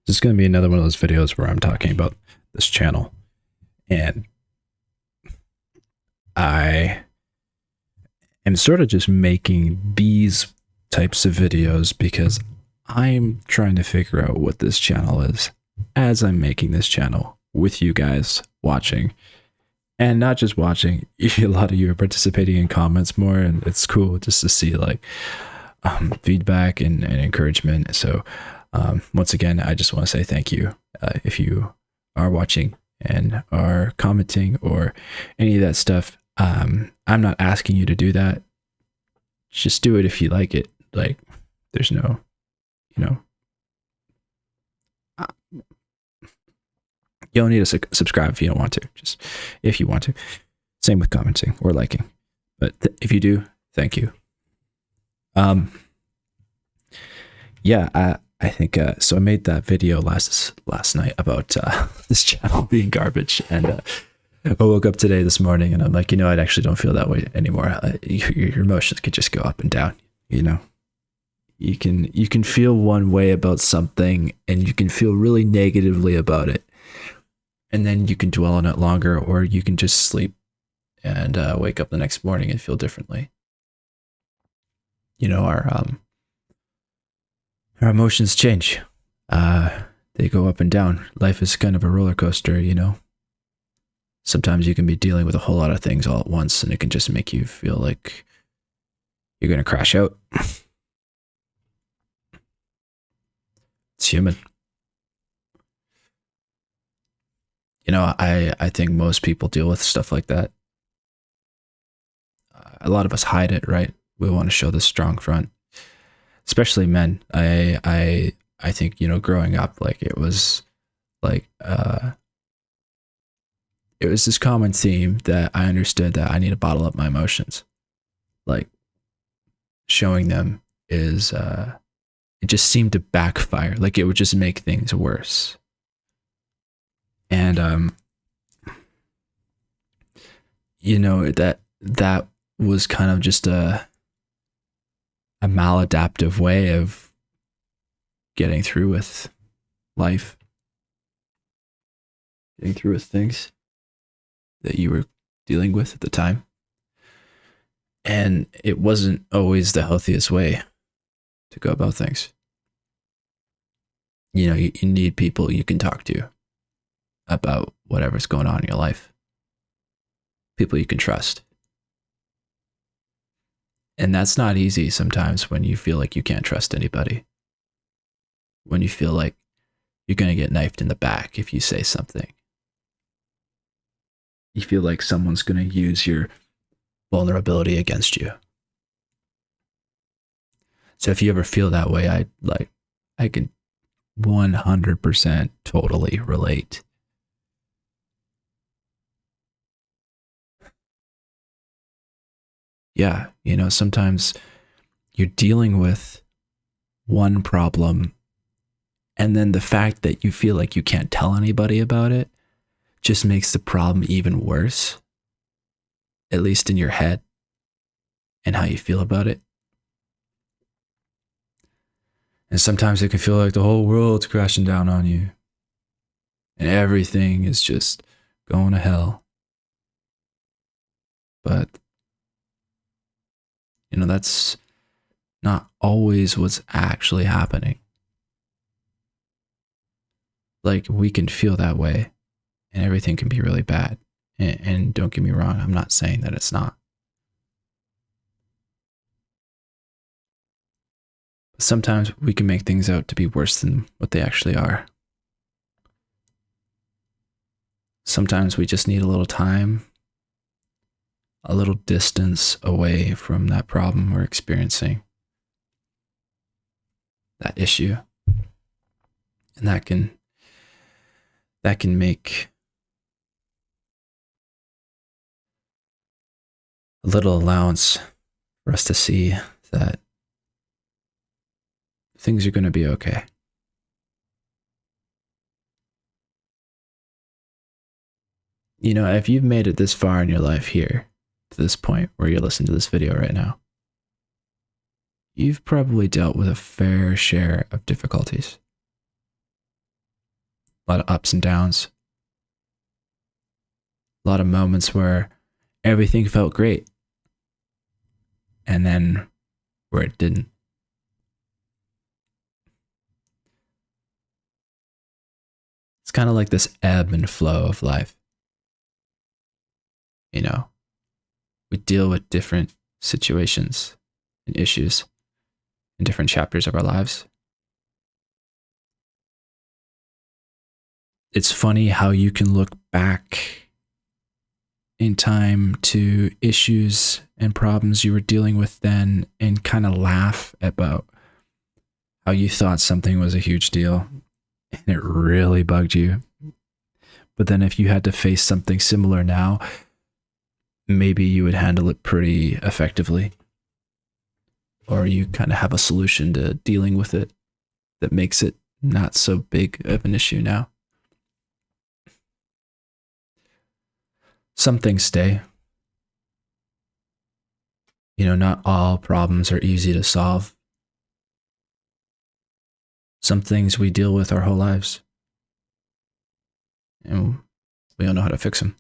This is going to be another one of those videos where I'm talking about this channel. And I am sort of just making these types of videos because I'm trying to figure out what this channel is as I'm making this channel with you guys watching. And not just watching, a lot of you are participating in comments more, and it's cool just to see like feedback and encouragement. So once again, I just want to say thank you if you are watching and are commenting or any of that stuff. I'm not asking you to do that. Just do it if you like it. Like, there's no, you know, you don't need to subscribe if you don't want to. Just if you want to. Same with commenting or liking. But if you do, thank you. Yeah, I think so. I made that video last night about this channel being garbage, and I woke up this morning, and I'm like, I actually don't feel that way anymore. Your emotions could just go up and down. You can feel one way about something, and you can feel really negatively about it, and then you can dwell on it longer, or you can just sleep and wake up the next morning and feel differently. Our emotions change. They go up and down. Life is kind of a roller coaster, Sometimes you can be dealing with a whole lot of things all at once, and it can just make you feel like you're going to crash out. It's human. I think most people deal with stuff like that. A lot of us hide it, right? We want to show this strong front. Especially men. I think, growing up, like it was this common theme that I understood that I need to bottle up my emotions. Like showing them is it just seemed to backfire. Like it would just make things worse. And that was kind of just a maladaptive way of getting through with life, getting through with things that you were dealing with at the time. And it wasn't always the healthiest way to go about things. You need people you can talk to about whatever's going on in your life. People you can trust. And that's not easy sometimes when you feel like you can't trust anybody. When you feel like you're going to get knifed in the back if you say something. You feel like someone's going to use your vulnerability against you. So if you ever feel that way, I can 100% totally relate. Yeah, sometimes you're dealing with one problem, and then the fact that you feel like you can't tell anybody about it just makes the problem even worse, at least in your head and how you feel about it. And sometimes it can feel like the whole world's crashing down on you and everything is just going to hell. But that's not always what's actually happening. Like, we can feel that way and everything can be really bad. And don't get me wrong, I'm not saying that it's not. But sometimes we can make things out to be worse than what they actually are. Sometimes we just need a little time, a little distance away from that problem we're experiencing, that issue. And that can make a little allowance for us to see that things are going to be okay. If you've made it this far in your life here, to this point where you're listening to this video right now, you've probably dealt with a fair share of difficulties. a lot of ups and downs, a lot of moments where everything felt great and then where it didn't. It's kind of like this ebb and flow of life. You know, we deal with different situations and issues in different chapters of our lives. It's funny how you can look back in time to issues and problems you were dealing with then and kind of laugh about how you thought something was a huge deal and it really bugged you. But then if you had to face something similar now, maybe you would handle it pretty effectively. Or you kind of have a solution to dealing with it that makes it not so big of an issue now. Some things stay. You know, not all problems are easy to solve. Some things we deal with our whole lives. And we don't know how to fix them.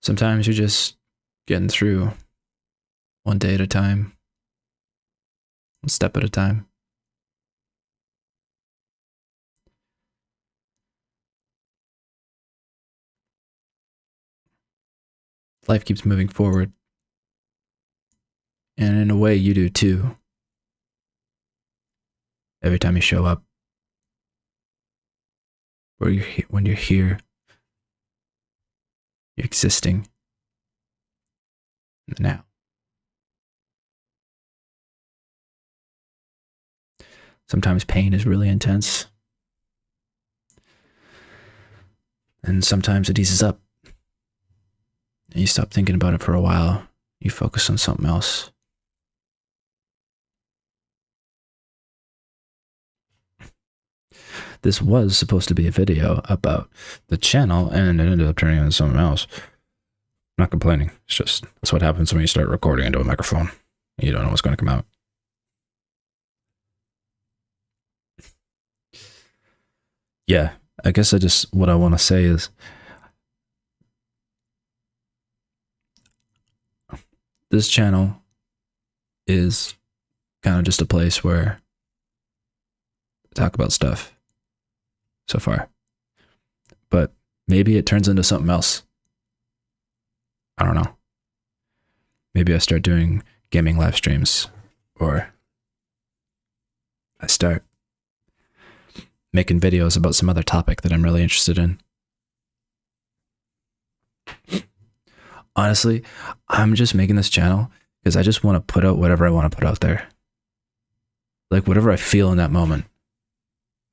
Sometimes you're just getting through one day at a time, one step at a time. Life keeps moving forward. And in a way, you do too. Every time you show up, or when you're here, you're existing in the now. Sometimes pain is really intense. And sometimes it eases up. And you stop thinking about it for a while. You focus on something else. This was supposed to be a video about the channel, and it ended up turning into something else. I'm not complaining. It's just, that's what happens when you start recording into a microphone. You don't know what's going to come out. Yeah, I guess what I want to say is, this channel is kind of just a place where I talk about stuff so far. But maybe it turns into something else. I don't know. Maybe I start doing gaming live streams, or I start making videos about some other topic that I'm really interested in. Honestly, I'm just making this channel because I just want to put out whatever I want to put out there. Like whatever I feel in that moment.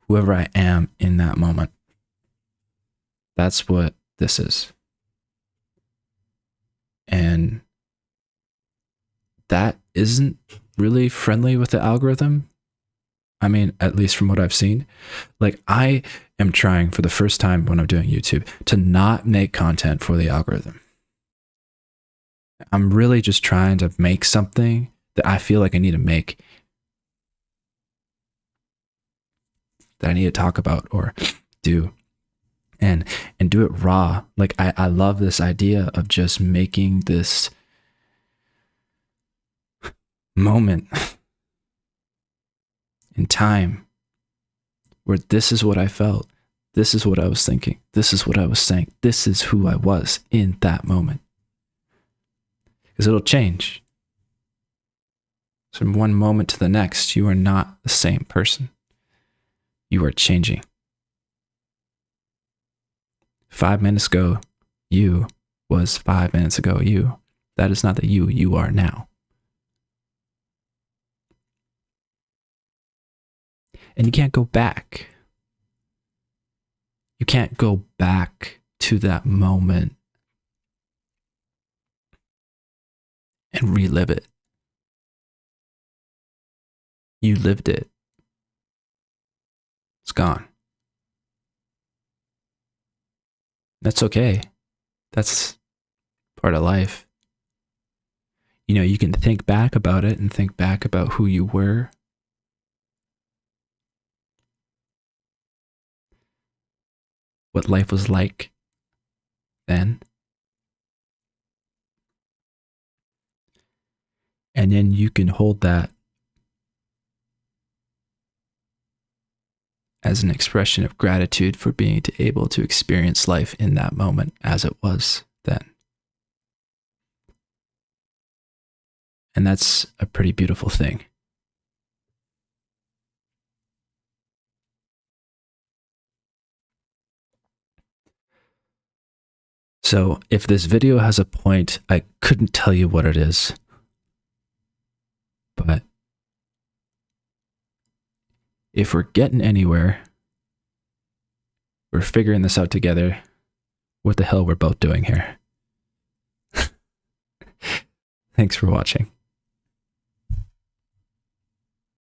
Whoever I am in that moment. That's what this is. And that isn't really friendly with the algorithm. I mean, at least from what I've seen. Like, I am trying for the first time when I'm doing YouTube to not make content for the algorithm. I'm really just trying to make something that I feel like I need to make, that I need to talk about or do, and do it raw. Like, I love this idea of just making this moment in time where this is what I felt, this is what I was thinking, this is what I was saying, this is who I was in that moment. Because it'll change. So from one moment to the next, you are not the same person. You are changing. 5 minutes ago, you was 5 minutes ago you. That is not the you are now. And you can't go back. You can't go back to that moment and relive it. You lived it. It's gone. That's okay. That's part of life. You know, you can think back about it and think back about who you were what life was like then. And then you can hold that as an expression of gratitude for being able to experience life in that moment as it was then. And that's a pretty beautiful thing. So if this video has a point, I couldn't tell you what it is, but if we're getting anywhere, we're figuring this out together. What the hell we're both doing here. Thanks for watching.